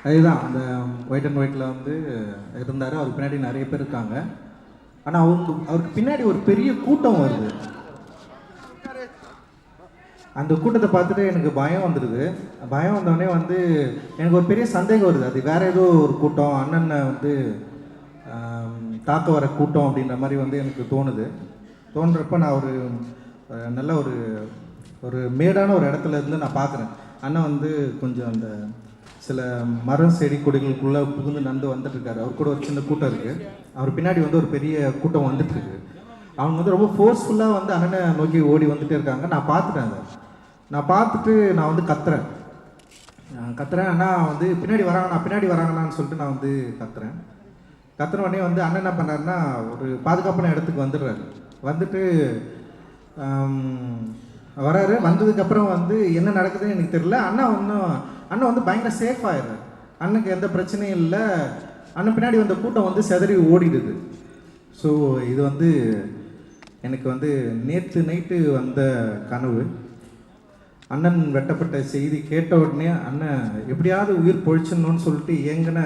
அதுதான் அந்த white and ஒயிட்டில் வந்து இருந்தார். அவருக்கு பின்னாடி நிறைய பேர் இருக்காங்க. ஆனால் அவருக்கு பின்னாடி ஒரு பெரிய கூட்டம் வருது. அந்த கூட்டத்தை பார்த்துட்டு எனக்கு பயம் வந்துடுது. பயம் வந்தோடனே வந்து எனக்கு ஒரு பெரிய சந்தேகம் வருது. அது வேறு ஏதோ ஒரு கூட்டம், அண்ணனை வந்து தாக்க வர கூட்டம் அப்படின்ற மாதிரி வந்து எனக்கு தோணுது. தோன்றப்ப நான் ஒரு நல்ல ஒரு ஒரு மேடான ஒரு இடத்துல இருந்து நான் பார்க்குறேன். அண்ணன் வந்து கொஞ்சம் அந்த சில மரம் செடி கொடிகளுக்குள்ளே புகுந்து நந்து வந்துட்டுருக்காரு. அவர் கூட ஒரு சின்ன கூட்டம் இருக்குது. அவர் பின்னாடி வந்து ஒரு பெரிய கூட்டம் வந்துட்டுருக்கு. அவங்க வந்து ரொம்ப ஃபோர்ஸ்ஃபுல்லாக வந்து அண்ணனை நோக்கி ஓடி வந்துகிட்டே இருக்காங்க. நான் பார்த்துட்டேன். அதை நான் பார்த்துட்டு நான் வந்து கத்துறேன். ஆனால் வந்து பின்னாடி வராங்கண்ணான்னு சொல்லிட்டு நான் வந்து கத்துற உடனே வந்து அண்ணன் என்ன பண்ணாருன்னா ஒரு பாதுகாப்பான இடத்துக்கு வந்துடுறாரு. வந்துட்டு வராரு. வந்ததுக்கப்புறம் வந்து என்ன நடக்குதுன்னு எனக்கு தெரியல. அண்ணன் வந்து பயங்கர சேஃப் ஆயிடுறாரு. அண்ணனுக்கு எந்த பிரச்சனையும் இல்லை. அண்ணன் பின்னாடி வந்த கூட்டம் வந்து சிதறி ஓடிடுது. ஸோ இது வந்து எனக்கு வந்து நேற்று நைட்டு வந்த கனவு. அண்ணன் வெட்டப்பட்ட செய்தி கேட்ட உடனே அண்ணன் எப்படியாவது உயிர் பொழிச்சிடணும்னு சொல்லிட்டு ஏங்கின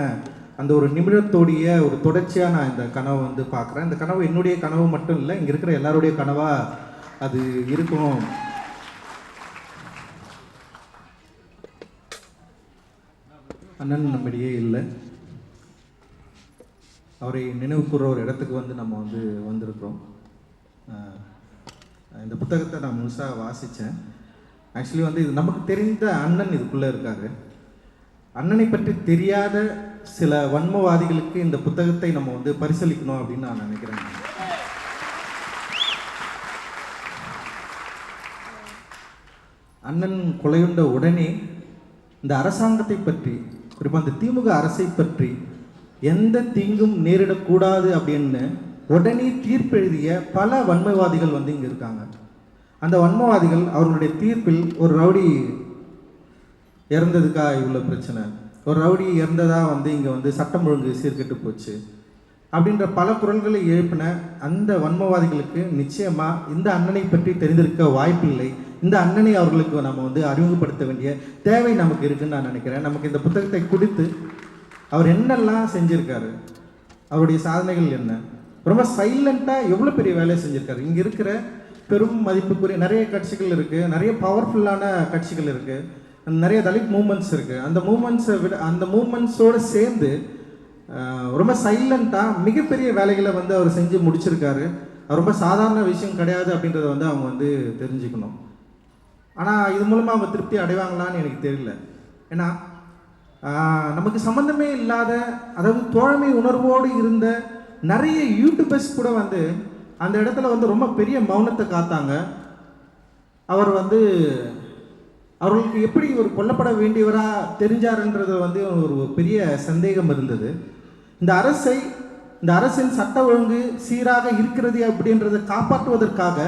அந்த ஒரு நிமிடத்தோடைய ஒரு தொடர்ச்சியாக நான் இந்த கனவை வந்து பார்க்குறேன். இந்த கனவு என்னுடைய கனவு மட்டும் இல்லை, இங்கே இருக்கிற எல்லாருடைய கனவாக அது இருக்கும். அண்ணன் நம்மிடையே இல்லை. அவரை நினைவு கூற ஒரு இடத்துக்கு வந்து நம்ம வந்து வந்திருக்கிறோம். இந்த புத்தகத்தை நான் முழுசாக வாசித்தேன். ஆக்சுவலி வந்து இது நமக்கு தெரிந்த அண்ணன் இதுக்குள்ளே இருக்காரு. அண்ணனை பற்றி தெரியாத சில வன்மவாதிகளுக்கு இந்த புத்தகத்தை நம்ம வந்து பரிசீலிக்கணும் அப்படின்னு நான் நினைக்கிறேன். அண்ணன் கொலையுண்ட உடனே இந்த அரசாங்கத்தை பற்றி, குறிப்பாக அந்த திமுக அரசை பற்றி எந்த தீங்கும் நேரிடக்கூடாது அப்படின்னு உடனே தீர்ப்பெழுதிய பல வன்மவாதிகள் வந்து இங்கே இருக்காங்க. அந்த வன்மவாதிகள் அவர்களுடைய தீர்ப்பில் ஒரு ரவுடி இறந்ததுக்கா இவ்வளோ பிரச்சனை, ஒரு ரவுடி இறந்ததா வந்து இங்கே வந்து சட்டம் ஒழுங்கு சீர்கெட்டு போச்சு அப்படின்ற பல குரல்களை எழுப்பின அந்த வன்மவாதிகளுக்கு நிச்சயமாக இந்த அண்ணனை பற்றி தெரிந்திருக்க வாய்ப்பில்லை. இந்த அண்ணனை அவர்களுக்கு நம்ம வந்து அறிமுகப்படுத்த வேண்டிய தேவை நமக்கு இருக்குன்னு நான் நினைக்கிறேன். நமக்கு இந்த புத்தகத்தை கொடுத்து அவர் என்னெல்லாம் செஞ்சுருக்காரு, அவருடைய சாதனைகள் என்ன, ரொம்ப சைலண்ட்டாக எவ்வளோ பெரிய வேலையை செஞ்சுருக்காரு. இங்கே இருக்கிற பெரும் மதிப்புக்குரிய நிறைய கட்சிகள் இருக்குது, நிறைய பவர்ஃபுல்லான கட்சிகள் இருக்குது, நிறைய தலித் மூமெண்ட்ஸ் இருக்குது. அந்த மூமெண்ட்ஸோடு சேர்ந்து ரொம்ப சைலண்ட்டாக மிகப்பெரிய வேலைகளை வந்து அவர் செஞ்சு முடிச்சிருக்காரு. ரொம்ப சாதாரண விஷயம் கிடையாது அப்படின்றத வந்து அவங்க வந்து தெரிஞ்சுக்கணும். ஆனால் இது மூலமாக அவங்க திருப்தி அடைவாங்களான்னு எனக்கு தெரியல. ஏன்னா நமக்கு சம்மந்தமே இல்லாத, அதாவது தோழமை உணர்வோடு இருந்த நிறைய யூடியூபர்ஸ் கூட வந்து அந்த இடத்துல வந்து ரொம்ப பெரிய மௌனத்தை காத்தாங்க. அவர் வந்து அவர்களுக்கு எப்படி ஒரு கொல்லப்பட வேண்டியவராக தெரிஞ்சாருன்றது வந்து ஒரு பெரிய சந்தேகம் இருந்தது. இந்த அரசின் சட்ட ஒழுங்கு சீராக இருக்கிறது அப்படின்றத காப்பாற்றுவதற்காக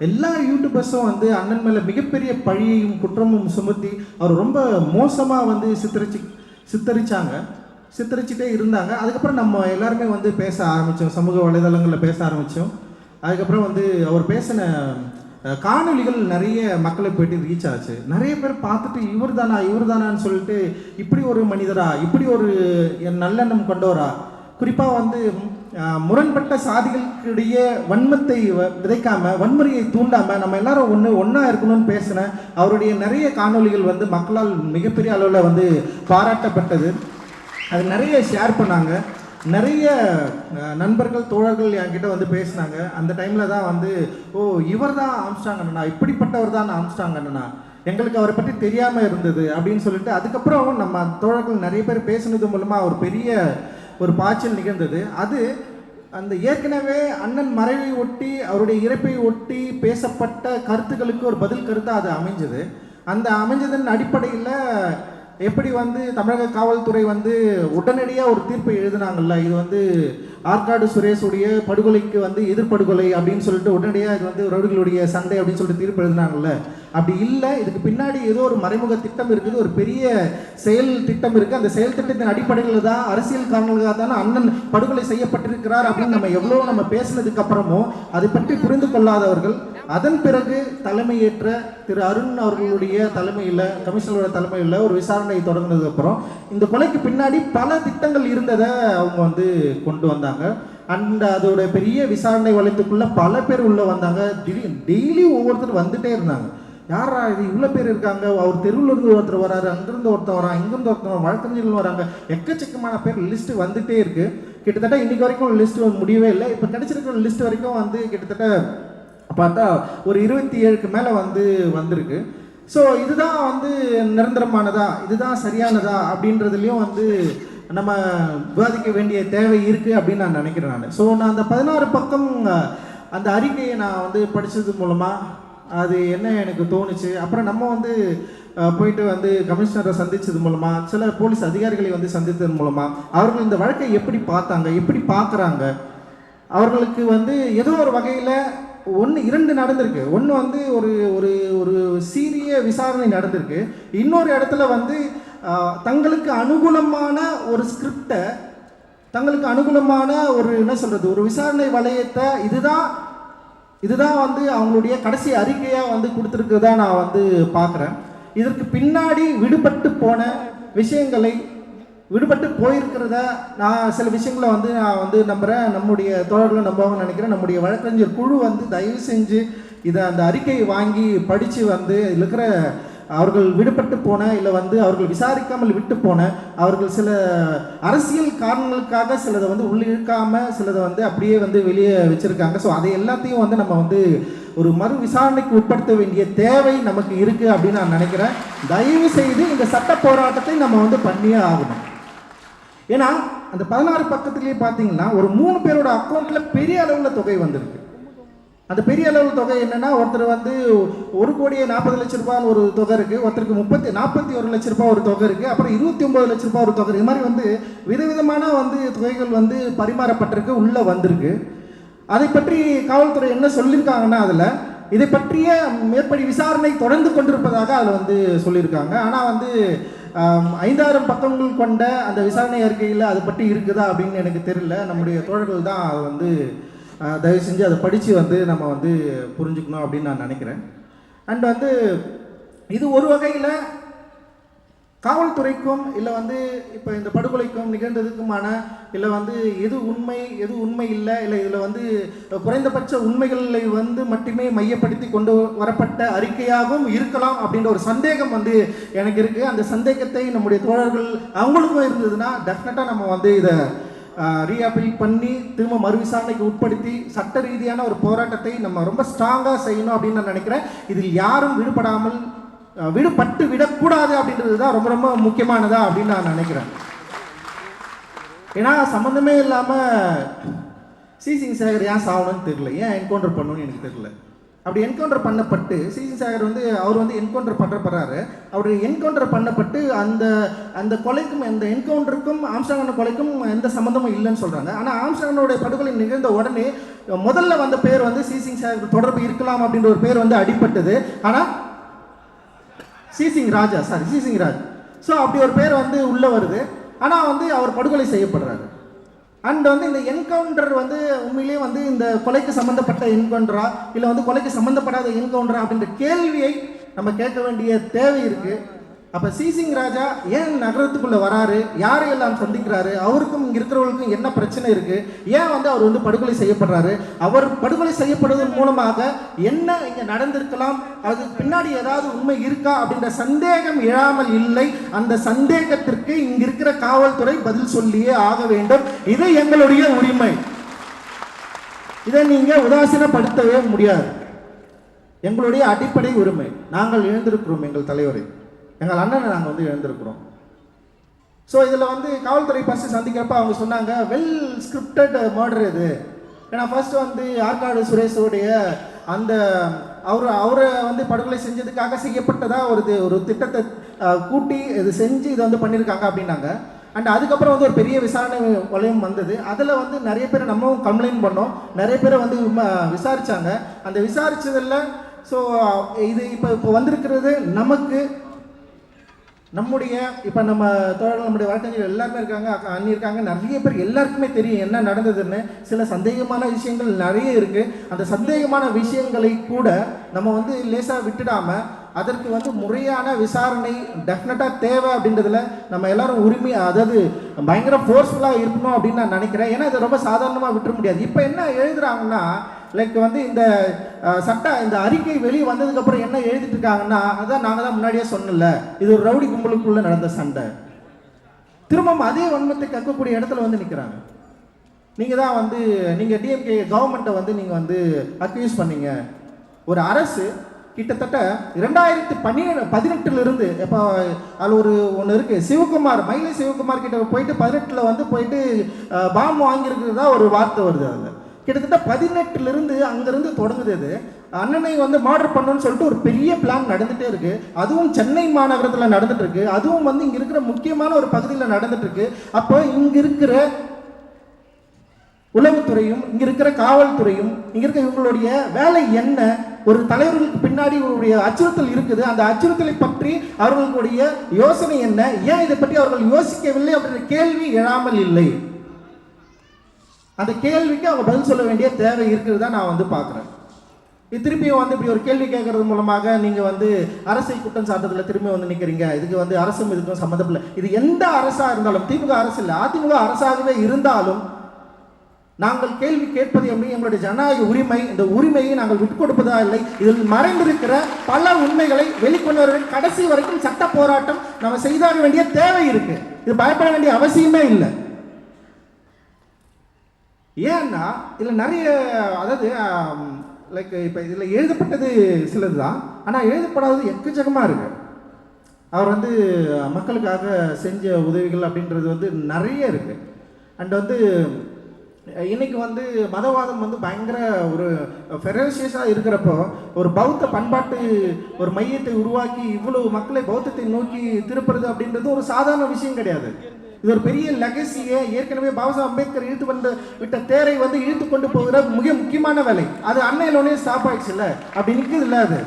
எல்லா யூடியூபர்ஸும் வந்து அண்ணன் மேலே மிகப்பெரிய பழியையும் குற்றமும் சுமத்தி அவர் ரொம்ப மோசமாக வந்து சித்தரிச்சுட்டே இருந்தாங்க. அதுக்கப்புறம் நம்ம எல்லாருமே வந்து பேச ஆரம்பித்தோம், சமூக வலைதளங்களில் பேச ஆரம்பித்தோம். அதுக்கப்புறம் வந்து அவர் பேசின காணொலிகள் நிறைய மக்களை போயிட்டு ரீச் ஆச்சு. நிறைய பேர் பார்த்துட்டு இவர் தானான்னு சொல்லிட்டு, இப்படி ஒரு மனிதரா, இப்படி ஒரு நல்லெண்ணம் கொண்டவரா, குறிப்பாக வந்து முரண்பட்ட சாதிகளுக்கிடையே வன்மத்தை விதைக்காம, வன்முறையை தூண்டாம நம்ம எல்லாரும் ஒன்றா இருக்கணும்னு பேசின அவருடைய நிறைய காணொலிகள் வந்து மக்களால் மிகப்பெரிய அளவில் வந்து பாராட்டப்பட்டது. அது நிறைய ஷேர் பண்ணாங்க. நிறைய நண்பர்கள் தோழர்கள் என்கிட்ட வந்து பேசினாங்க. அந்த டைமில் தான் வந்து இவர் தான் ஆம்ஸ்ட்ராங் அண்ணனா, இப்படிப்பட்டவர் தான் ஆம்ஸ்ட்ராங் அண்ணனா, எங்களுக்கு அவரை பற்றி தெரியாமல் இருந்தது அப்படின்னு சொல்லிட்டு அதுக்கப்புறம் நம்ம தோழர்கள் நிறைய பேர் பேசுனது மூலமாக ஒரு பெரிய ஒரு பாய்ச்சல் நிகழ்ந்தது. அது அந்த ஏற்கனவே அண்ணன் மறைவை ஒட்டி அவருடைய இறப்பை ஒட்டி பேசப்பட்ட கருத்துக்களுக்கு ஒரு பதில் கருத்தாக அது அமைஞ்சது. அந்த அமைஞ்சதன் அடிப்படையில் எப்படி வந்து தமிழக காவல்துறை வந்து உடனடியாக ஒரு தீர்ப்பை எழுதினாங்கல்ல, இது வந்து ஆற்காடு சுரேஷுடைய படுகொலைக்கு வந்து எதிர்படுகொலை அப்படின்னு சொல்லிட்டு உடனடியாக இது வந்து ரவுடிகளுடைய சண்டை அப்படின்னு சொல்லிட்டு தீர்ப்பு எழுதினாங்கல்ல, அப்படி இல்லை. இதுக்கு பின்னாடி ஏதோ ஒரு மறைமுக திட்டம் இருக்குது, ஒரு பெரிய செயல் திட்டம் இருக்குது. அந்த செயல் திட்டத்தின் அடிப்படையில் தான், அரசியல் காரணங்களுக்காக தானே அண்ணன் படுகொலை செய்யப்பட்டிருக்கிறார் அப்படின்னு நம்ம எவ்வளோ பேசினதுக்கு அப்புறமும் அதை பற்றி புரிந்து கொள்ளாதவர்கள் அதன் பிறகு தலைமையேற்ற திரு அருண் அவர்களுடைய தலைமையில், கமிஷனரோட தலைமையில் ஒரு விசாரணை தொடங்கினதுக்கப்புறம் இந்த கொலைக்கு பின்னாடி பல திட்டங்கள் இருந்ததை அவங்க வந்து கொண்டு வந்தாங்க. அண்ட் அதோட பெரிய விசாரணை வளையத்துக்குள்ளே பல பேர் உள்ளே வந்தாங்க. டெய்லி ஒவ்வொருத்தர் வந்துட்டே இருந்தாங்க. யாரா இது இவ்வளோ பேர் இருக்காங்க, அவர் தெருவிலிருந்து ஒருத்தர் வராரு, அங்கிருந்து ஒருத்தர் வரான், இங்கிருந்து ஒருத்தர் வழக்கறிஞர்கள் வராங்க, எக்கச்சக்கமான பேர் லிஸ்ட்டு வந்துட்டே இருக்கு. கிட்டத்தட்ட இன்னைக்கு வரைக்கும் லிஸ்ட்டு முடியவே இல்லை. இப்போ கிடைச்சிருக்கிற லிஸ்ட் வரைக்கும் வந்து கிட்டத்தட்ட பார்த்தா ஒரு 27க்கு மேலே வந்து வந்திருக்கு. ஸோ இதுதான் வந்து நிரந்தரமானதா, இதுதான் சரியானதா அப்படின்றதுலையும் வந்து நம்ம விவாதிக்க வேண்டிய தேவை இருக்குது அப்படின்னு நான் நினைக்கிறேன். ஸோ நான் அந்த 16 பக்கம் அந்த அறிக்கையை நான் வந்து படித்தது மூலமாக அது என்ன எனக்கு தோணுச்சு. அப்புறம் நம்ம வந்து போயிட்டு வந்து கமிஷனரை சந்தித்தது மூலமாக, சில போலீஸ் அதிகாரிகளை வந்து சந்தித்தது மூலமாக அவர்கள் இந்த வழக்கை எப்படி பார்த்தாங்க, எப்படி பார்க்குறாங்க, அவர்களுக்கு வந்து ஏதோ ஒரு வகையில் 2 நடந்திருக்கு. ஒன்று வந்து ஒரு ஒரு ஒரு சீரிய விசாரணை நடந்திருக்கு. இன்னொரு இடத்துல வந்து தங்களுக்கு அனுகூலமான ஒரு ஸ்கிரிப்டை, தங்களுக்கு அனுகூலமான ஒரு என்ன சொல்கிறது, ஒரு விசாரணை வளையத்தை இதுதான் வந்து அவங்களுடைய கடைசி அறிக்கையாக வந்து கொடுத்துருக்குதான் நான் வந்து பார்க்குறேன். இதற்கு பின்னாடி விடுபட்டு போன விஷயங்களை, விடுபட்டு போயிருக்கிறத நான் சில விஷயங்களை வந்து நான் வந்து நம்புகிறேன். நம்முடைய தோழர்களை நம்புவாங்கன்னு நினைக்கிறேன். நம்முடைய வழக்கறிஞர் குழு வந்து தயவு செஞ்சு இதை அந்த அறிக்கையை வாங்கி படித்து வந்து இதில் இருக்கிற அவர்கள் விடுபட்டு போன, இல்லை வந்து அவர்கள் விசாரிக்காமல் விட்டு போன, அவர்கள் சில அரசியல் காரணங்களுக்காக சிலதை வந்து உள்ளிழுக்காமல் சிலதை வந்து அப்படியே வந்து வெளியே வச்சுருக்காங்க. ஸோ அதை எல்லாத்தையும் வந்து நம்ம வந்து ஒரு மறு விசாரணைக்கு உட்படுத்த வேண்டிய தேவை நமக்கு இருக்குது அப்படின்னு நான் நினைக்கிறேன். தயவு செய்து இந்த சட்ட போராட்டத்தை நம்ம வந்து பண்ணியே ஆகணும். ஏன்னா அந்த 16 பக்கத்துலேயே பார்த்தீங்கன்னா ஒரு 3 பேரோட அக்கௌண்ட்டில் பெரிய அளவில் தொகை வந்திருக்கு. அந்த பெரிய அளவில் தொகை என்னென்னா, ஒருத்தர் வந்து 1,40,00,000 ஒரு தொகை இருக்குது, ஒருத்தருக்கு 41 லட்ச ரூபாய் ஒரு தொகை இருக்குது, அப்புறம் 29 லட்ச ரூபாய் ஒரு தொகை. இது மாதிரி வந்து விதவிதமான வந்து தொகைகள் வந்து பரிமாறப்பட்டிருக்கு, உள்ளே வந்திருக்கு. அதை பற்றி காவல்துறை என்ன சொல்லியிருக்காங்கன்னா, அதில் இதை பற்றிய மேற்படி விசாரணை தொடர்ந்து கொண்டிருப்பதாக அதில் வந்து சொல்லியிருக்காங்க. ஆனால் வந்து 5000 பக்கங்கள் கொண்ட அந்த விசாரணை அறிக்கையில் அதை பற்றி இருக்குதா அப்படின்னு எனக்கு தெரியல. நம்முடைய தோழர்கள் தான் அதை வந்து தயவு செஞ்சு அதை படித்து வந்து நம்ம வந்து புரிஞ்சுக்கணும் அப்படின்னு நான் நினைக்கிறேன். அண்ட் வந்து இது ஒரு வகையில் காவல்துறைக்கும், இல்லை வந்து இப்போ இந்த படுகொலைக்கும் நிகழ்ந்ததுக்குமான, இல்லை வந்து எது உண்மை இல்லை, இல்லை இதில் வந்து குறைந்தபட்ச உண்மைகளை வந்து மட்டுமே மையப்படுத்தி கொண்டு வரப்பட்ட அறிக்கையாகவும் இருக்கலாம் அப்படின்ற ஒரு சந்தேகம் வந்து எனக்கு இருக்குது. அந்த சந்தேகத்தை நம்முடைய தோழர்கள் அவங்களுக்கும் இருந்ததுன்னா டெஃபினட்டாக நம்ம வந்து இதை ரீஅப்பீல் பண்ணி திரும்ப மறு விசாரணைக்கு உட்படுத்தி சட்ட ரீதியான ஒரு போராட்டத்தை நம்ம ரொம்ப ஸ்ட்ராங்காக செய்யணும் அப்படின்னு நான் நினைக்கிறேன். இதில் யாரும் விடுபட்டு விடக்கூடாது அப்படின்றது தான் ரொம்ப ரொம்ப முக்கியமானதா அப்படின்னு நான் நினைக்கிறேன். ஏன்னா சம்மந்தமே இல்லாமல் சிசிங் சேகர் ஏன் சாகணும்னு தெரியல, ஏன் என்கவுண்டர் பண்ணணும்னு எனக்கு தெரியல. அப்படி என்கவுண்டர் பண்ணப்பட்டு சிசிங் சேகர் வந்து அவர் வந்து என்கவுண்டர் பண்ணுறப்படுறாரு. அவர் என்கவுண்டர் பண்ணப்பட்டு அந்த கொலைக்கும், அந்த என்கவுண்டருக்கும் ஆம்ஸ்ட்ராங் கொலைக்கும் எந்த சம்மந்தமும் இல்லைன்னு சொல்கிறாங்க. ஆனால் ஆம்ஸ்ட்ராங்கோடைய படுகொலை நிகழ்ந்த உடனே முதல்ல வந்த பேர் வந்து சிசிங் சேகர் தொடர்பு இருக்கலாம் அப்படின்ற ஒரு பேர் வந்து அடிப்பட்டது. ஆனால் சிசிங் ராஜ். ஸோ அப்படி ஒரு பேர் வந்து உள்ளே வருது. ஆனால் வந்து அவர் படுகொலை செய்யப்படுறாரு. அண்ட் வந்து இந்த என்கவுண்டர் வந்து உண்மையிலேயே வந்து இந்த கொலைக்கு சம்மந்தப்பட்ட என்கவுண்டரா, இல்லை வந்து கொலைக்கு சம்மந்தப்படாத என்கவுண்டரா அப்படின்ற கேள்வியை நம்ம கேட்க வேண்டிய தேவை இருக்குது. அப்போ சிசிங் ராஜா ஏன் நகரத்துக்குள்ளே வராரு, யாரையெல்லாம் சந்திக்கிறாரு, அவருக்கும் இங்கே இருக்கிறவங்களுக்கும் என்ன பிரச்சனை இருக்குது, ஏன் வந்து அவர் வந்து படுகொலை செய்யப்படுறாரு, அவர் படுகொலை செய்யப்படுவதன் மூலமாக என்ன இங்கே நடந்திருக்கலாம், அது பின்னாடி ஏதாவது உண்மை இருக்கா அப்படின்ற சந்தேகம் எழாமல் இல்லை. அந்த சந்தேகத்திற்கு இங்கே இருக்கிற காவல்துறை பதில் சொல்லியே ஆக வேண்டும். இது எங்களுடைய உரிமை. இதை நீங்கள் உதாசீனப்படுத்தவே முடியாது. எங்களுடைய அடிப்படை உரிமை. நாங்கள் இழந்திருக்கிறோம் எங்கள் தலைவரை, எங்கள் அண்ணனை நாங்கள் வந்து இழந்திருக்கிறோம். ஸோ இதில் வந்து காவல்துறை ஃபஸ்ட்டு சந்திக்கிறப்ப அவங்க சொன்னாங்க, வெல் ஸ்கிரிப்டட் மர்டர் இது. ஏன்னா ஃபர்ஸ்ட் வந்து ஆற்காடு சுரேஷோடைய அந்த அவரை வந்து படுகொலை செஞ்சதுக்காக செய்யப்பட்டதாக ஒரு திட்டத்தை கூட்டி இது செஞ்சு இதை வந்து பண்ணியிருக்காங்க அப்படின்னாங்க. அண்ட் அதுக்கப்புறம் வந்து ஒரு பெரிய விசாரணை வளையம் வந்தது. அதில் வந்து நிறைய பேர் நம்மவும் கம்ப்ளைண்ட் பண்ணோம், நிறைய பேரை வந்து விசாரித்தாங்க. அந்த விசாரித்ததில் ஸோ இது இப்போ வந்திருக்கிறது நமக்கு நம்முடைய இப்போ நம்ம தோழர்கள் நம்முடைய வழக்கறிஞர்கள் எல்லாருமே இருக்காங்க, அண்ணி இருக்காங்க, நிறைய பேர் எல்லாருக்குமே தெரியும் என்ன நடந்ததுன்னு. சில சந்தேகமான விஷயங்கள் நிறைய இருக்குது. அந்த சந்தேகமான விஷயங்களை கூட நம்ம வந்து லேசாக விட்டுடாம அதற்கு வந்து முறையான விசாரணை டெஃபினட்டாக தேவை அப்படின்றதுல நம்ம எல்லாரும் உரிமை, அதாவது பயங்கர ஃபோர்ஸ்ஃபுல்லாக இருக்கணும் அப்படின்னு நான் நினைக்கிறேன். ஏன்னா இதை ரொம்ப சாதாரணமாக விட்டுற முடியாது. இப்போ என்ன எழுதுறாங்கன்னா, லைக் வந்து இந்த இந்த அறிக்கை வெளியே வந்ததுக்கப்புறம் என்ன எழுதிட்டு இருக்காங்கன்னா, அதான் நாங்கள் தான் முன்னாடியே சொன்னல, இது ஒரு ரவுடி கும்பலுக்குள்ளே நடந்த சண்டை. திரும்பவும் அதே வன்மத்தை கற்கக்கூடிய இடத்துல வந்து நிற்கிறாங்க. நீங்கள் தான் வந்து நீங்கள் டிஎம்கே கவர்மெண்ட்டை வந்து நீங்கள் வந்து அக்யூஸ் பண்ணீங்க. ஒரு அரசு கிட்டத்தட்ட 2018 இப்போ அதில் ஒன்று இருக்குது, சிவகுமார், மயிலை சிவகுமார் கிட்ட போயிட்டு 18 வந்து போயிட்டு பாம்பு வாங்கியிருக்கிறதா ஒரு வார்த்தை வருது. அதில் கிட்டத்தட்ட 18 அங்கேருந்து தொடங்குது. அது அண்ணனை வந்து மர்டர் பண்ணணும்னு சொல்லிட்டு ஒரு பெரிய பிளான் நடந்துகிட்டே இருக்கு. அதுவும் சென்னை மாநகரத்தில் நடந்துட்டு இருக்கு. அதுவும் வந்து இங்கே இருக்கிற முக்கியமான ஒரு பகுதியில் நடந்துட்டு இருக்கு. அப்போ இங்கே இருக்கிற உளவுத்துறையும் இங்க இருக்கிற காவல்துறையும் இங்க இருக்க இவங்களுடைய வேலை என்ன? ஒரு தலைவர்களுக்கு பின்னாடி இவருடைய அச்சுறுத்தல் இருக்குது. அந்த அச்சுறுத்தலை பற்றி அவர்களுடைய யோசனை என்ன? ஏன் இதை பற்றி அவர்கள் யோசிக்கவில்லை அப்படின்ற கேள்வி எழாமல் இல்லை. அந்த கேள்விக்கு அவங்க பதில் சொல்ல வேண்டிய தேவை இருக்கிறதா நான் வந்து பார்க்குறேன். இது திரும்பியும் வந்து இப்படி ஒரு கேள்வி கேட்கறது மூலமாக நீங்கள் வந்து அரசை குற்றம் சாட்டத்தில் திரும்பி வந்து நிற்கிறீங்க. இதுக்கு வந்து அரசும் இதுக்கும் சம்மந்தப்படல. இது எந்த அரசாக இருந்தாலும், திமுக அரசு இல்லை, அதிமுக அரசாகவே இருந்தாலும் நாங்கள் கேள்வி கேட்பது எப்படி எங்களுடைய ஜனநாயக உரிமை. இந்த உரிமையை நாங்கள் விட்டுக் கொடுப்பதா இல்லை. இதில் மறைந்திருக்கிற பல உண்மைகளை வெளிக்கொண்டு கடைசி வரைக்கும் சட்ட போராட்டம் நம்ம செய்தாக வேண்டிய தேவை இருக்கு. இது பயப்பட வேண்டிய அவசியமே இல்லை. ஏன்னா இதில் நிறைய, அதாவது லைக் இப்போ இதில் எழுதப்பட்டது சிலது தான், ஆனால் எழுதப்படாதது எக்கச்சக்கமாக இருக்கு. அவர் வந்து மக்களுக்காக செஞ்ச உதவிகள் அப்படின்றது வந்து நிறைய இருக்கு. அண்ட் வந்து இன்னைக்கு வந்து மதவாதம் வந்து பயங்கர ஒரு ஃபெரோசியஸாக இருக்கிறப்போ ஒரு பௌத்த பண்பாட்டு ஒரு மையத்தை உருவாக்கி இவ்வளவு மக்களை பௌத்தத்தை நோக்கி திருப்புறது அப்படின்றது ஒரு சாதாரண விஷயம் கிடையாது. இது ஒரு பெரிய லெகசியை ஏற்கனவே பாபா அம்பேத்கர் இழுத்து கொண்டு விட்ட தேரை வந்து இழுத்து கொண்டு போகிற மிக முக்கியமான வேலை. அது அன்னையிலோடனே ஸ்டாப் ஆயிடுச்சு இல்லை, அப்படி நிற்குது இல்லை அது.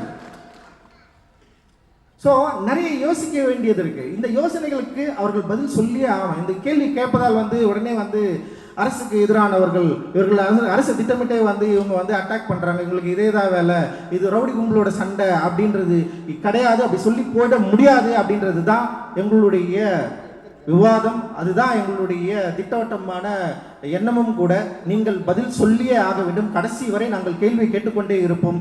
ஸோ நிறைய யோசிக்க வேண்டியது இருக்கு. இந்த யோசனைகளுக்கு அவர்கள் பதில் சொல்லியே ஆகணும். இந்த கேள்வி கேட்பதால் வந்து உடனே வந்து அரசுக்கு எதிரானவர்கள், இவர்கள் அரசு திட்டமிட்டே வந்து இவங்க வந்து அட்டாக் பண்ணுறாங்க, இவங்களுக்கு இதே தான் வேலை, இது ரவுடி கும்பலோட சண்டை அப்படின்றது கிடையாது. அப்படி சொல்லி போட முடியாது அப்படின்றது தான் எங்களுடைய விவாதம். அதுதான் எங்களுடைய திட்டவட்டமான எண்ணமும் கூட. நீங்கள் பதில் சொல்லியே ஆக வேண்டும். கடைசி வரை நாங்கள் கேள்வி கேட்டுக்கொண்டே இருப்போம்.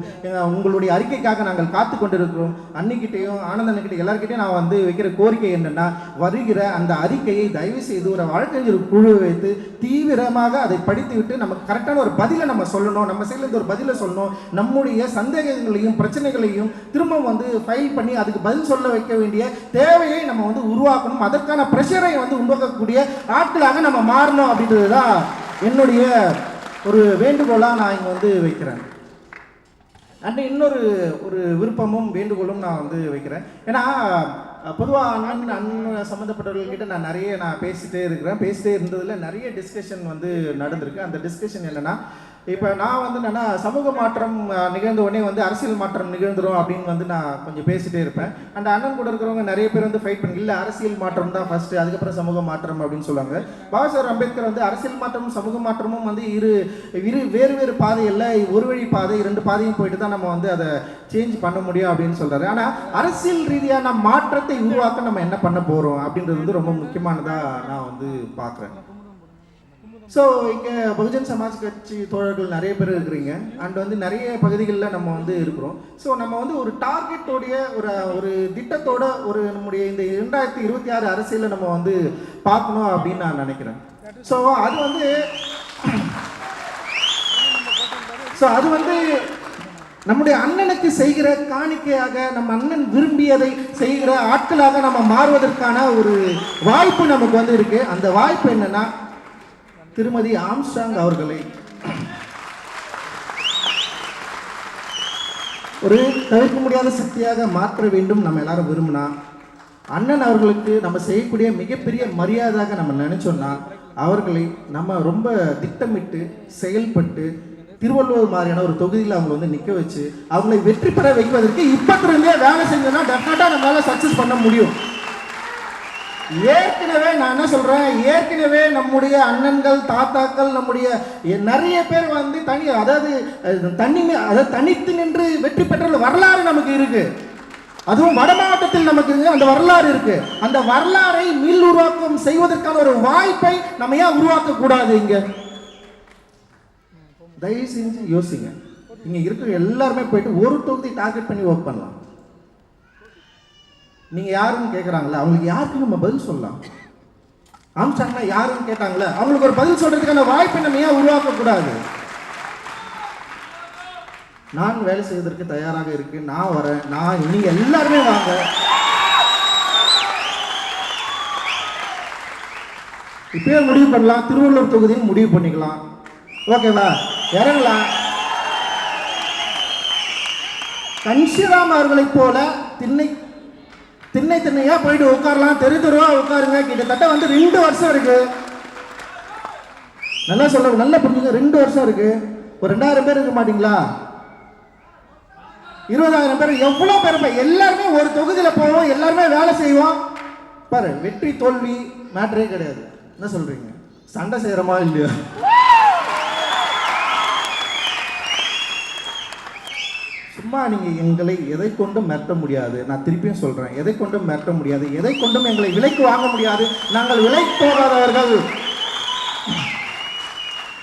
உங்களுடைய அறிக்கைக்காக நாங்கள் காத்து கொண்டிருக்கிறோம். அன்னிக்கிட்டையும் ஆனந்தன்கிட்ட எல்லாருக்கிட்டையும் நான் வந்து வைக்கிற கோரிக்கை என்னன்னா, வருகிற அந்த அறிக்கையை தயவு செய்து ஒரு வழக்கறிஞர் குழுவை வைத்து தீவிரமாக அதை படித்து விட்டு நமக்கு கரெக்டான ஒரு பதிலை நம்ம சொல்லணும். நம்ம சைட்லேருந்து ஒரு பதிலை சொல்லணும். நம்முடைய சந்தேகங்களையும் பிரச்சனைகளையும் திரும்ப வந்து ஃபைல் பண்ணி அதுக்கு பதில் சொல்ல வைக்க வேண்டிய தேவையை நம்ம வந்து உருவாக்கணும். அதற்கான பிரஷரை வந்து உருவாக்கக்கூடிய ஆட்களாக நம்ம மாறணும் அப்படின்றது தான் என்னுடைய ஒரு வேண்டுகோளாக நான் இங்கே வந்து வைக்கிறேன். அண்ட் இன்னொரு விருப்பமும் வேண்டுகோளும் நான் வந்து வைக்கிறேன். ஏன்னா பொதுவாக அண்ணன் சம்மந்தப்பட்டவர்கள்கிட்ட நான் நிறைய பேசிகிட்டே இருந்ததில் நிறைய டிஸ்கஷன் வந்து நடந்திருக்கு. அந்த டிஸ்கஷன் என்னென்னா, இப்போ நான் வந்து என்னென்னா சமூக மாற்றம் நிகழ்ந்த உடனே வந்து அரசியல் மாற்றம் நிகழ்ந்துடும் அப்படின்னு வந்து நான் கொஞ்சம் பேசிகிட்டே இருப்பேன். அந்த அண்ணன் கூட இருக்கிறவங்க நிறைய பேர் வந்து ஃபைட் பண்ணி, இல்லை அரசியல் மாற்றம் தான் ஃபஸ்ட்டு, அதுக்கப்புறம் சமூக மாற்றம் அப்படின்னு சொல்லுவாங்க. பாபா சாஹேப் அம்பேத்கர் வந்து அரசியல் மாற்றமும் சமூக மாற்றமும் வந்து இரு வேறு பாதையில், ஒரு வழி பாதை, 2 பாதையும் போயிட்டு தான் நம்ம வந்து அதை சேஞ்ச் பண்ண முடியும் அப்படின்னு சொல்கிறாரு. ஆனால் அரசியல் ரீதியான மாற்றத்தை உருவாக்க நம்ம என்ன பண்ண போகிறோம் அப்படின்றது வந்து ரொம்ப முக்கியமானதாக நான் வந்து பார்க்குறேன். ஸோ இங்கே பகுஜன் சமாஜ் கட்சி தோழர்கள் நிறைய பேர் இருக்கிறீங்க. அண்ட் வந்து நிறைய பகுதிகளில் நம்ம வந்து இருக்கிறோம். ஸோ நம்ம வந்து ஒரு டார்கெட்டோடைய ஒரு திட்டத்தோட நம்முடைய இந்த 2026 அரசியலை நம்ம வந்து பார்க்கணும் அப்படின்னு நான் நினைக்கிறேன். ஸோ அது வந்து நம்முடைய அண்ணனுக்கு செய்கிற காணிக்கையாக, நம்ம அண்ணன் விரும்பியதை செய்கிற ஆட்களாக நம்ம மாறுவதற்கான ஒரு வாய்ப்பு நமக்கு வந்து இருக்கு. அந்த வாய்ப்பு என்னன்னா, திருமதி ஆம்ஸ்ட்ராங் அவர்களை ஒரு தவிர்க்க முடியாத சக்தியாக மாற்ற வேண்டும் நம்ம எல்லாரும் விரும்பினா, அண்ணன் அவர்களுக்கு நம்ம செய்யக்கூடிய மிகப்பெரிய மரியாதையாக நம்ம நினைச்சோம்னா, அவர்களை நம்ம ரொம்ப திட்டமிட்டு செயல்பட்டு திருவள்ளுவர் மாதிரியான ஒரு தொகுதியில் அவங்களை வந்து நிற்க வச்சு அவங்களை வெற்றி பெற வைப்பதற்கு இப்பத்திலிருந்தே வேலை செஞ்சோம்னா டெஃபினட்டாக நம்மளால சக்ஸஸ் பண்ண முடியும். ஏற்கனவே நான் என்ன சொல்றேன், ஏற்கனவே நம்முடைய அண்ணன்கள் தாத்தாக்கள் நம்முடைய நிறைய பேர் வந்து அதாவது தனித்து நின்று வெற்றி பெற்ற வரலாறு நமக்கு இருக்கு. அதுவும் வட மாவட்டத்தில் நமக்கு அந்த வரலாறு இருக்கு. அந்த வரலாறை மீள் உருவாக்கம் செய்வதற்கான ஒரு வாய்ப்பை நம்ம ஏன் உருவாக்க கூடாது? இங்க தயவு செஞ்சு யோசிங்க. இங்க இருக்கிற எல்லாருமே போயிட்டு ஒரு தொகுதி டார்கெட் பண்ணி ஒர்க் பண்ணலாம். நீங்க யாருன்னு கேட்கறாங்களா, அவங்களுக்கு யாருக்கு நம்ம பதில் சொல்லலாம். ஆம்ஸ்ட்ராங்னா யாருன்னு கேட்டாங்களே, அவங்களுக்கு ஒரு பதில் சொல்றதுக்கான வாய்ப்பை நம்ம ஏன் உருவாக்க கூடாது? நான் வேலை செய்வதற்கு தயாராக இருக்கு, நான் வரேன், நீங்க எல்லாருமே வாங்க. இப்பயே முடிவு பண்ணலாம், திருவள்ளூர் தொகுதியில் முடிவு பண்ணிக்கலாம். ஓகேவா? இறங்கலாம். கன்ஷிராம் அவர்களை போல திண்ணையா போயிட்டு உட்காரலாம், தெருவா உட்காருங்க. கிட்டத்தட்ட வந்து 2 வருஷம் இருக்கு. நல்லா சொல்ல, நல்லா புரிஞ்சுங்க. 2 வருஷம் இருக்கு. ஒரு 2000 பேர் இருக்க மாட்டீங்களா? 20,000 பேர், எவ்வளவு பேர்? எல்லாருமே ஒரு தொகுதியில போவோம், எல்லாருமே வேலை செய்வோம். பாரு, வெற்றி தோல்வி மேட்டரே கிடையாது. என்ன சொல்றீங்க? சண்டை செய்யறமா இல்லையா? சும்மா நீங்க எங்களை எதை கொண்டும் மிரட்ட முடியாது. நான் திருப்பியும் சொல்றேன், எதை கொண்டும் மிரட்ட முடியாது, எதை கொண்டும் எங்களை விலைக்கு வாங்க முடியாது. நாங்கள் விலை போகாதவர்கள்.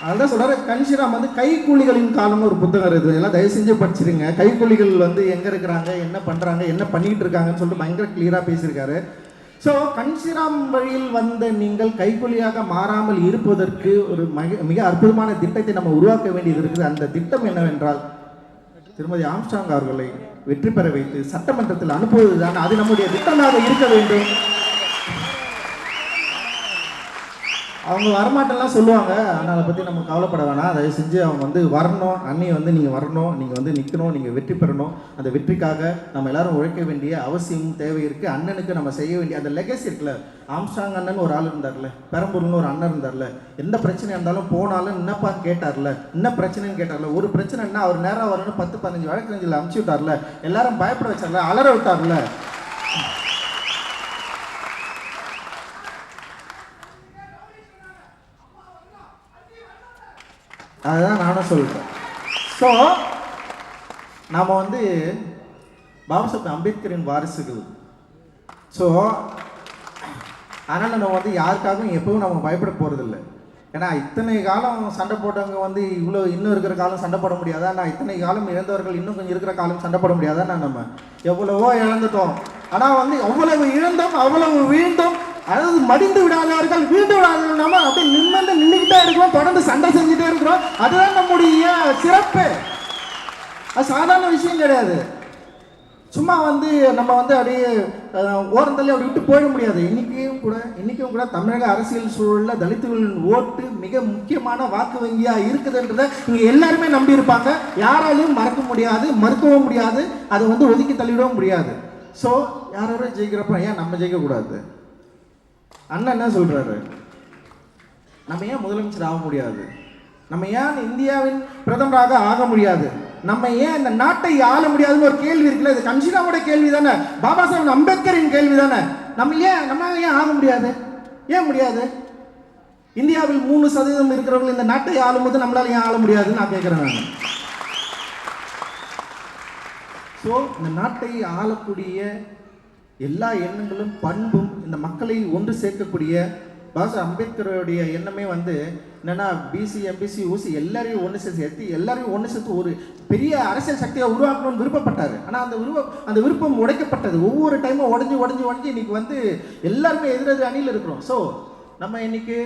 அதான் சொல்ற, கன்ஷிராம் வந்து கைக்கூலிகளின் காலம்னு ஒரு புத்தகம் இருக்குது. எல்லாம் தயவு செஞ்சு படிச்சிருங்க. கைக்கூலிகள் வந்து எங்க இருக்கிறாங்க, என்ன பண்றாங்க, என்ன பண்ணிட்டு இருக்காங்கன்னு சொல்லிட்டு பயங்கர கிளியரா பேசியிருக்காரு. ஸோ கன்ஷிராம் வழியில் வந்த நீங்கள் கைக்கூலியாக மாறாமல் இருப்பதற்கு ஒரு மிக அற்புதமான திட்டத்தை நம்ம உருவாக்க வேண்டியது இருக்குது. அந்த திட்டம் என்னவென்றால், திருமதி ஆம்ஸ்ட்ராங் அவர்களை வெற்றி பெற வைத்து சட்டமன்றத்தில் அனுப்புவதுதான். அது நம்முடைய திட்டமாக இருக்க வேண்டும். அவங்க வரமாட்டெல்லாம் சொல்லுவாங்க, ஆனால் அதை பற்றி நம்ம கவலைப்பட வேணாம். தயவு செஞ்சு அவங்க வந்து வரணும். அண்ணி வந்து நீங்கள் வரணும், நீங்கள் வந்து நிற்கணும், நீங்கள் வெற்றி பெறணும். அந்த வெற்றிக்காக நம்ம எல்லாரும் உழைக்க வேண்டிய அவசியம் தேவை இருக்குது. அண்ணனுக்கு நம்ம செய்ய வேண்டிய அந்த லெகசி இருக்குல்ல. ஆம்ஸ்ட்ராங் அண்ணன் ஒரு ஆள் இருந்தார்ல, பெரம்பூர்னு ஒரு அண்ணன் இருந்தார்ல, எந்த பிரச்சனையாக இருந்தாலும் போனாலும் என்னப்பா கேட்டார்ல, என்ன பிரச்சனைன்னு கேட்டார்ல. ஒரு பிரச்சனைன்னா அவர் நேரம் வரணும்னு 10-15 வழக்கறிஞர்கள் அமுச்சு விட்டார்ல, எல்லாரும் பயப்பட வச்சார்ல, அலற விட்டார்ல. அதுதான் நானும் சொல்கிறேன். ஸோ நாம் வந்து பாபா சாஹேப் அம்பேத்கரின் வாரிசுகள். ஸோ ஆனால் நம்ம வந்து யாருக்காகவும் எப்பவும் நம்ம பயப்பட போகிறதில்ல. ஏன்னா இத்தனை காலம் சண்டை போட்டவங்க வந்து இன்னும் இருக்கிற காலம் சண்டை போட முடியாதா? நான் இத்தனை காலம் இழந்தவர்கள் இன்னும் கொஞ்சம் இருக்கிற காலம் சண்டை போட முடியாதா? நம்ம எவ்வளவோ இழந்துட்டோம். ஆனால் வந்து அவ்வளவு இழந்தோம், அவ்வளவு வீழ்ந்தோம். அதாவது மடிந்து விடாதவர்கள், வீழ்ந்து விடாதவர்கள். நம்ம அப்படியே நின்றுக்கிட்டே இருக்கிறோம், தொடர்ந்து சண்டை செஞ்சுட்டே இருக்கிறோம். அதுதான் நம்முடைய சிறப்பு. அது சாதாரண விஷயம் கிடையாது. சும்மா வந்து நம்ம வந்து அப்படியே ஓரந்தள்ளி அப்படி விட்டு போயிட முடியாது. இன்னைக்கும் கூட தமிழக அரசியல் சூழலில் தலித்துகளின் ஓட்டு மிக முக்கியமான வாக்கு வங்கியாக இருக்குதுன்றதை இங்கே எல்லாருமே நம்பி இருப்பாங்க. யாராலையும் மறக்க முடியாது, மறுக்கவும் முடியாது, அதை வந்து ஒதுக்கி தள்ளிவிடவும் முடியாது. ஸோ யாரோ ஜெயிக்கிறப்ப ஏன் நம்ம ஜெயிக்கக்கூடாது? அண்ணன் என்ன சொல்றாரு? நம்ம ஏன் முதலமைச்சர் ஆக முடியாது? நம்ம ஏன் இந்தியாவின் பிரதமராக ஆக முடியாது? நம்ம ஏன் இந்த நாட்டை ஆள முடியாதுன்னு ஒரு கேள்வி இருக்குல்ல. இது கன்ஷிராமோட கேள்வி தானே, பாபா சாஹேப் அம்பேத்கரின் கேள்வி தானே. நம்ம ஏன் ஆக முடியாது? ஏன் முடியாது? இந்தியாவில் 3% இருக்கிறவர்கள் இந்த நாட்டை ஆளும் போது நம்மளால ஏன் ஆள முடியாதுன்னு நான் கேட்கிறேன். நான் ஸோ இந்த நாட்டை ஆளக்கூடிய எல்லா எண்ணங்களும் பண்பும் இந்த மக்களை ஒன்று சேர்க்கக்கூடிய பாபா அம்பேத்கருடைய எண்ணமே வந்து என்னன்னா, பிசி எம்பிசி ஊசி எல்லாரையும் ஒன்று சேர்த்து எல்லாரையும் ஒன்று சேர்த்து ஒரு பெரிய அரசியல் சக்தியை உருவாக்கணும்னு விருப்பப்பட்டார். ஆனால் அந்த விருப்பம் உடைக்கப்பட்டது. ஒவ்வொரு டைமும் உடஞ்சி இன்னைக்கு வந்து எல்லாருமே எதிரெதிர் அணியில் இருக்கிறோம். ஸோ நம்ம இன்னைக்கு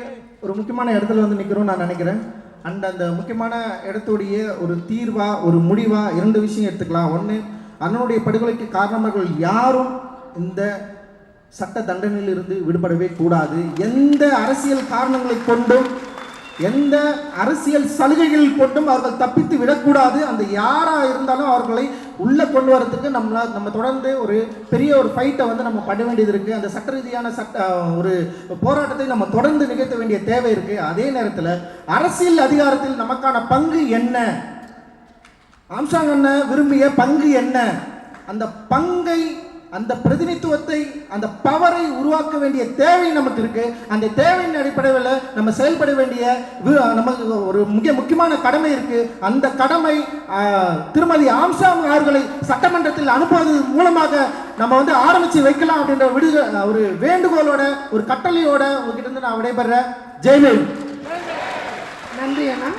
ஒரு முக்கியமான இடத்துல வந்து நிற்கிறோம் நான் நினைக்கிறேன். அந்த முக்கியமான இடத்துடைய ஒரு தீர்வா, ஒரு முடிவா 2 விஷயம் எடுத்துக்கலாம். ஒன்று, அண்ணனுடைய படுகொலைக்கு காரணமானவர்கள் யாரும் இந்த சட்ட தண்டனையிலிருந்து விடுபடவே கூடாது. எந்த அரசியல் காரணங்களை கொண்டும், எந்த அரசியல் சலுகைகள் கொண்டும் அவர்கள் தப்பித்து விடக்கூடாது. அந்த யாரா இருந்தாலும் அவர்களை உள்ள கொண்டு வரதுக்கு நம்ம தொடர்ந்து ஒரு பெரிய ஒரு ஃபைட்டை வந்து நம்ம பண்ண வேண்டியது இருக்கு. அந்த சட்ட ரீதியான ஒரு போராட்டத்தை நம்ம தொடர்ந்து நிகழ்த்த வேண்டிய தேவை இருக்கு. அதே நேரத்தில் அரசியல் அதிகாரத்தில் நமக்கான பங்கு என்ன, ஆம்ஸ்ட்ராங் அண்ணன் விரும்பிய பங்கு என்ன, அந்த பங்கை அந்த பிரதிநிதித்துவத்தை, அந்த பவரை உருவாக்க வேண்டிய தேவை நமக்கு இருக்கு. அந்த தேவையின் அடிப்படையில் நம்ம செயல்பட வேண்டிய நமக்கு ஒரு முக்கியமான கடமை இருக்கு. அந்த கடமை திருமதி ஆம்சா அவர்களை சட்டமன்றத்தில் அனுப்புவது மூலமாக நம்ம வந்து ஆரம்பிச்சு வைக்கலாம் அப்படின்ற ஒரு வேண்டுகோளோட, ஒரு கட்டளையோட உங்ககிட்ட இருந்து நான் விடைபெறேன். ஜெய்வேல். நன்றி அண்ணா.